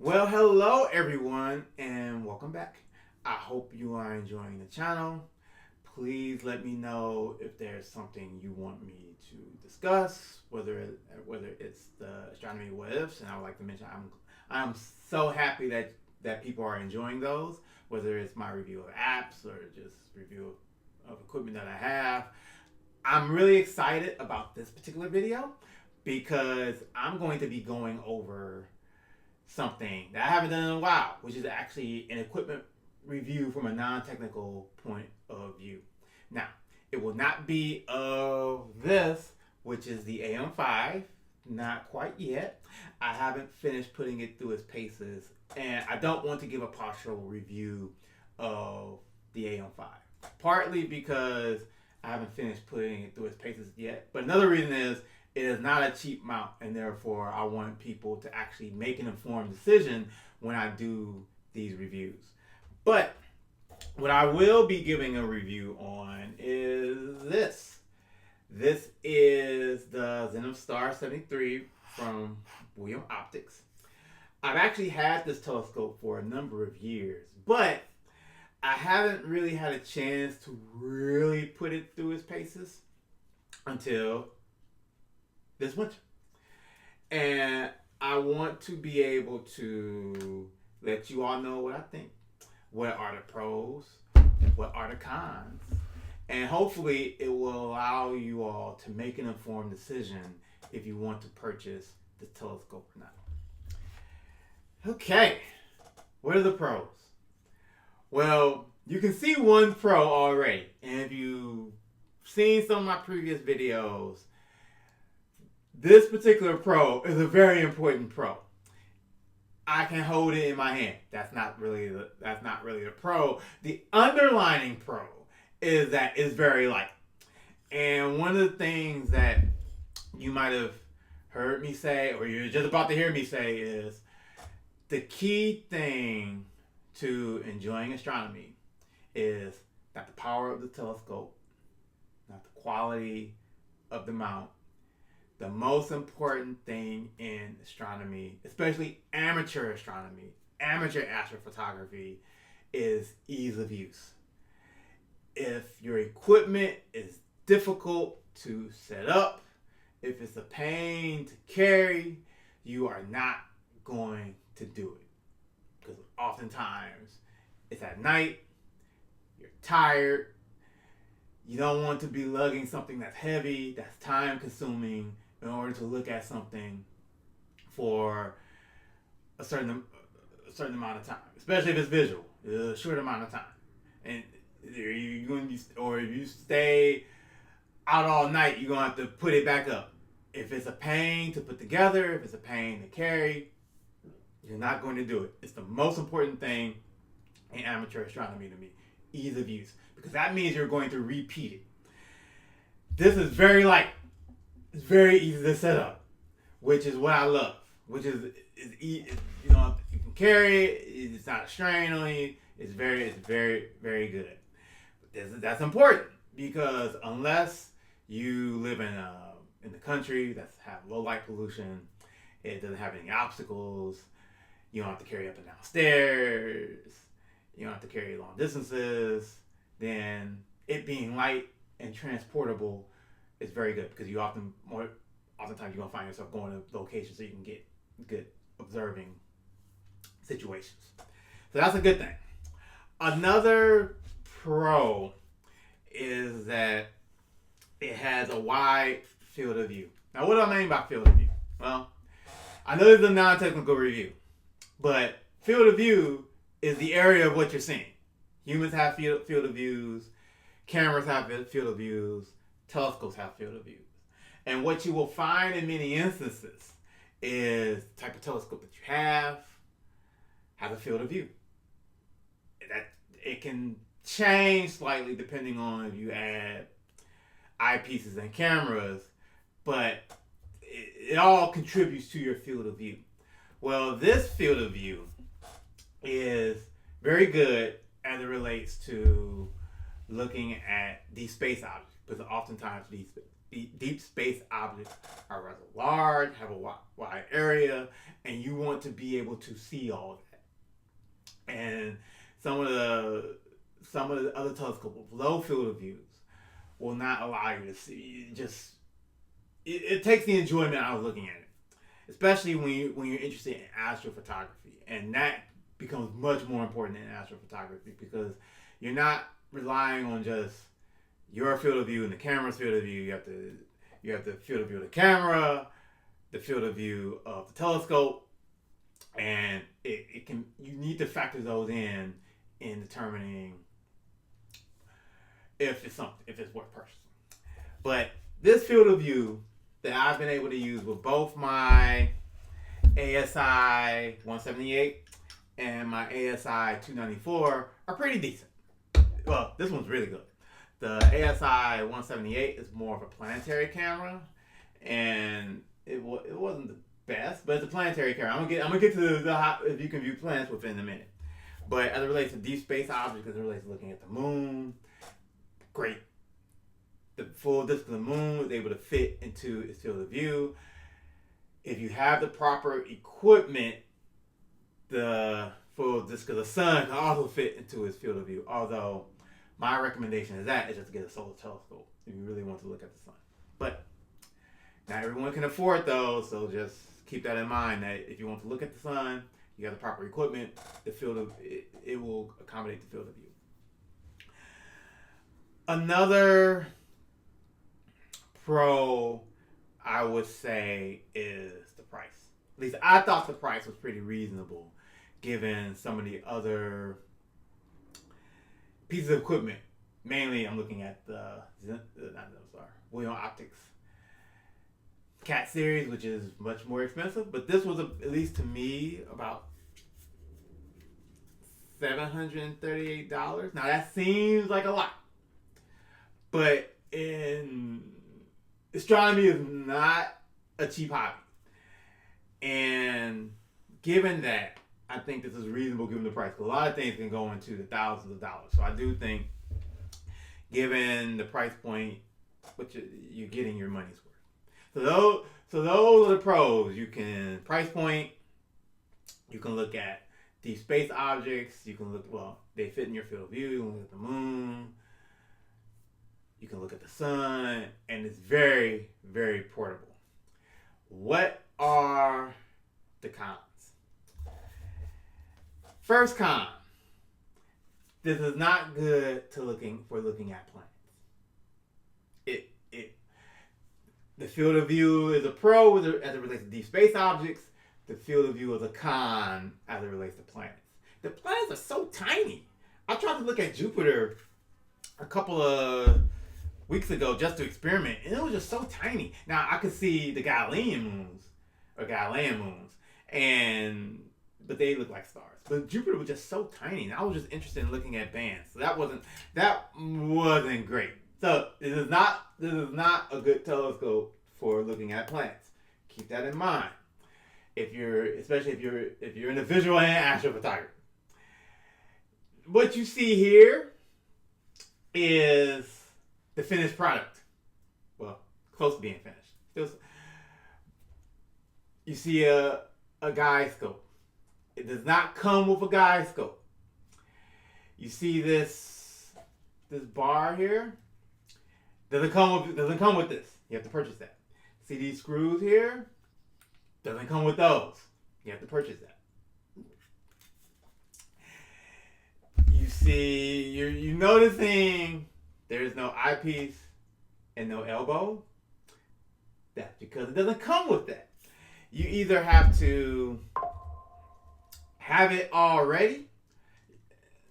Well, hello everyone and welcome back. I hope you are enjoying the channel. Please let me know if there's something you want me to discuss, whether it's the astronomy what ifs, and I would like to mention I'm so happy that people are enjoying those, whether it's my review of apps or just review of equipment that I have. I'm really excited about this particular video because I'm going to be going over something that I haven't done in a while, which is actually an equipment review from a non-technical point of view. Now, it will not be of this, which is the AM5, not quite yet. I haven't finished putting it through its paces, and I don't want to give a partial review of the AM5. Partly because I haven't finished putting it through its paces yet, but another reason is it is not a cheap mount, and therefore I want people to actually make an informed decision when I do these reviews. But what I will be giving a review on is this. This is the ZenithStar 73 from William Optics. I've actually had this telescope for a number of years, but I haven't really had a chance to really put it through its paces until this winter. And I want to be able to let you all know what I think. What are the pros? What are the cons? And hopefully it will allow you all to make an informed decision if you want to purchase this telescope or not. Okay, what are the pros? Well, you can see one pro already. And if you've seen some of my previous videos, this particular pro is a very important pro. I can hold it in my hand. That's not really the pro. The underlining pro is that it's very light. And one of the things that you might have heard me say, or you're just about to hear me say, is the key thing to enjoying astronomy is not the power of the telescope, not the quality of the mount. The most important thing in astronomy, especially amateur astronomy, amateur astrophotography, is ease of use. If your equipment is difficult to set up, if it's a pain to carry, you are not going to do it. Because oftentimes it's at night, you're tired, you don't want to be lugging something that's heavy, that's time consuming, in order to look at something for a certain amount of time, especially if it's visual, a short amount of time. And you're going to be, or if you stay out all night, you're going to have to put it back up. If it's a pain to put together, if it's a pain to carry, you're not going to do it. It's the most important thing in amateur astronomy to me, ease of use, because that means you're going to repeat it. This is very light. It's very easy to set up, which is what I love. Which is you know, you can carry it. It's not a strain on you. It's very, very good. That's important because unless you live in the country that have low light pollution, it doesn't have any obstacles. You don't have to carry up and down stairs. You don't have to carry long distances. Then it being light and transportable is very good because oftentimes you're gonna find yourself going to locations so you can get good observing situations. So that's a good thing. Another pro is that it has a wide field of view. Now, what do I mean by field of view? Well, I know this is a non-technical review, but field of view is the area of what you're seeing. Humans have field of views, cameras have field of views, telescopes have field of view. And what you will find in many instances is the type of telescope that you have a field of view. That it can change slightly depending on if you add eyepieces and cameras, but it all contributes to your field of view. Well, this field of view is very good as it relates to looking at these space objects, because oftentimes deep space objects are rather large, have a wide area, and you want to be able to see all of that. And some of the other telescopes with low field of views will not allow you to see. It takes the enjoyment out of looking at it, especially when you're interested in astrophotography, and that becomes much more important in astrophotography because you're not relying on just your field of view and the camera's field of view. You have the field of view of the camera, the field of view of the telescope, and you need to factor those in determining if it's worth purchasing. But this field of view that I've been able to use with both my ASI 178 and my ASI 294 are pretty decent. Well, this one's really good. The ASI 178 is more of a planetary camera, and it wasn't the best, but it's a planetary camera. I'm gonna get to the if you can view planets within a minute. But as it relates to deep space objects, as it relates to looking at the moon, great. The full disk of the moon was able to fit into its field of view. If you have the proper equipment, the full disk of the sun can also fit into its field of view. Although my recommendation is just to get a solar telescope if you really want to look at the sun. But not everyone can afford those, so just keep that in mind that if you want to look at the sun, you have the proper equipment, the field of it will accommodate the field of view. Another pro I would say is the price. At least I thought the price was pretty reasonable given some of the other pieces of equipment. Mainly I'm looking at the William Optics Cat series, which is much more expensive, but this was at least to me about $738. Now that seems like a lot, but in astronomy is not a cheap hobby, and given that, I think this is reasonable given the price. A lot of things can go into the thousands of dollars, so I do think, given the price point, what you're getting your money's worth. So those are the pros. You can price point. You can look at these space objects. You can they fit in your field of view. You can look at the moon. You can look at the sun, and it's very, very portable. What are the cons? First con: this is not good for looking at planets. The field of view is a pro as it relates to deep space objects. The field of view is a con as it relates to planets. The planets are so tiny. I tried to look at Jupiter a couple of weeks ago just to experiment, and it was just so tiny. Now I could see the Galilean moons, but they look like stars. But Jupiter was just so tiny, and I was just interested in looking at bands. So that wasn't great. So this is not a good telescope for looking at planets. Keep that in mind. Especially if you're in the visual and astrophotography. What you see here is the finished product. Well, close to being finished. You see a guide scope. It does not come with a guide scope. You see this bar here? Doesn't come with this. You have to purchase that. See these screws here? Doesn't come with those. You have to purchase that. You see, you're noticing there's no eyepiece and no elbow. That's because it doesn't come with that. You either have to have it already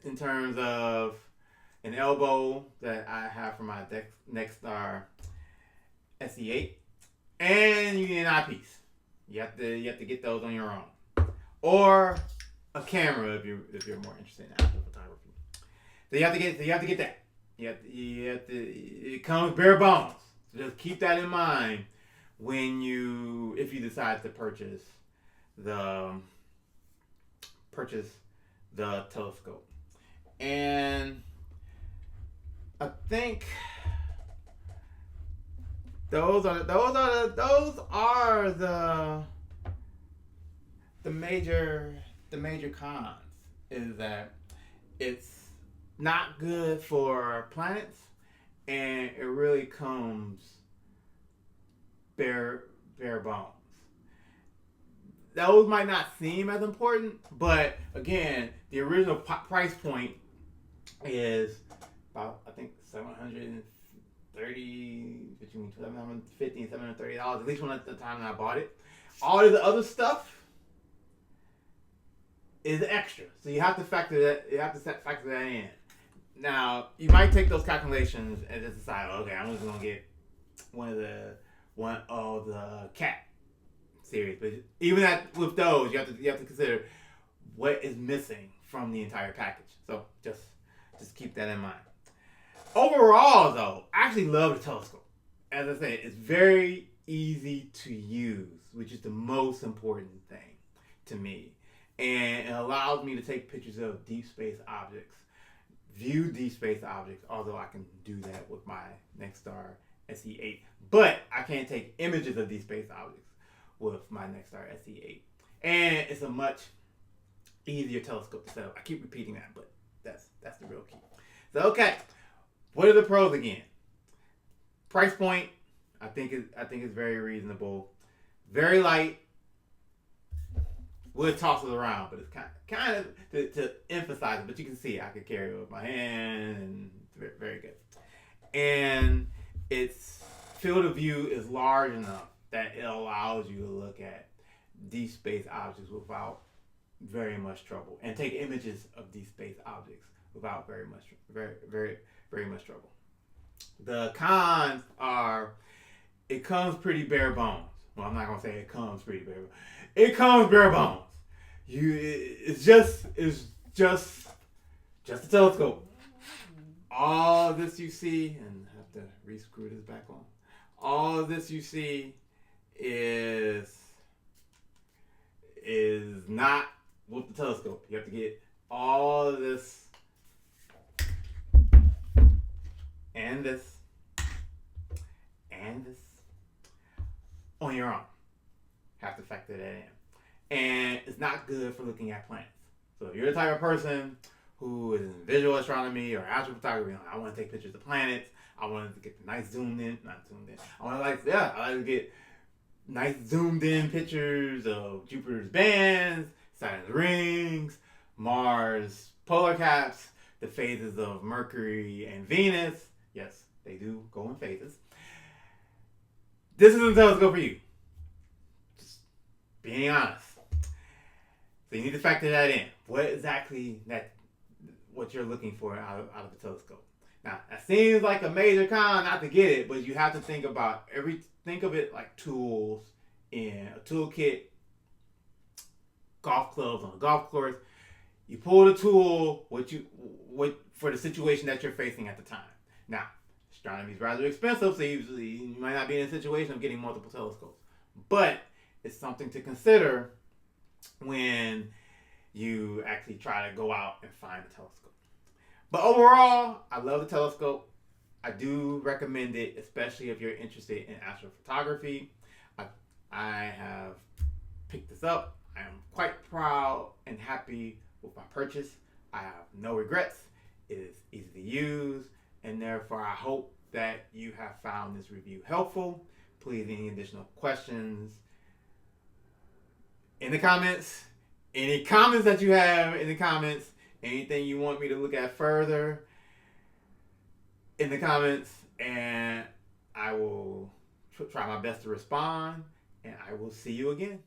in terms of an elbow that I have for my ZenithStar SE8, and you need an eyepiece. You have to get those on your own, or a camera if you're more interested in astrophotography. So you have to get that. It comes bare bones. So just keep that in mind if you decide to purchase the telescope. And I think those are the major cons. Is that it's not good for planets, and it really comes bare bones. Those might not seem as important, but again, the original price point is about, I think, $730, between $750 and $730, at least when at the time that I bought it. All of the other stuff is extra, so you have to factor that. You have to factor that in. Now, you might take those calculations and just decide, okay, I'm just gonna get one of the cat series. But even with those, you have to consider what is missing from the entire package. So just keep that in mind. Overall, though, I actually love the telescope. As I said, it's very easy to use, which is the most important thing to me. And it allows me to take pictures of deep space objects, view deep space objects, although I can do that with my NextStar SE8. But I can't take images of deep space objects with my NextStar SE8. And it's a much easier telescope to set up. I keep repeating that, but that's the real key. So, okay, what are the pros again? Price point, I think it's very reasonable. Very light. We'll toss it around, but it's kind of to emphasize it. But you can see I can carry it with my hand, and very, very good. And its field of view is large enough that it allows you to look at deep space objects without very much trouble, and take images of deep space objects without very much trouble. The cons are it comes pretty bare bones. Well, I'm not gonna say it comes pretty bare bones. It comes bare bones. It's just a telescope. All this you see, and I have to re-screw this back on. All this you see is not with the telescope. You have to get all of this and this on your own. Have to factor that in. And it's not good for looking at planets. So if you're the type of person who is in visual astronomy or astrophotography, like, I want to take pictures of planets, I want to get the nice not zoomed in. I like to get nice zoomed in pictures of Jupiter's bands, Saturn's rings, Mars' polar caps, the phases of Mercury and Venus. Yes, they do go in phases. This is a telescope for you. Just being honest. So you need to factor that in. What you're looking for out of the telescope. Now, that seems like a major con not to get it, but you have to think of it like tools in a toolkit, golf clubs on a golf course. You pull the tool for the situation that you're facing at the time. Now, astronomy is rather expensive, so you might not be in a situation of getting multiple telescopes. But it's something to consider when you actually try to go out and find a telescope. But overall, I love the telescope. I do recommend it, especially if you're interested in astrophotography. I have picked this up. I am quite proud and happy with my purchase. I have no regrets. It is easy to use, and therefore I hope that you have found this review helpful. Please, any additional questions in the comments, any comments that you have in the comments, anything you want me to look at further in the comments, and I will try my best to respond, and I will see you again.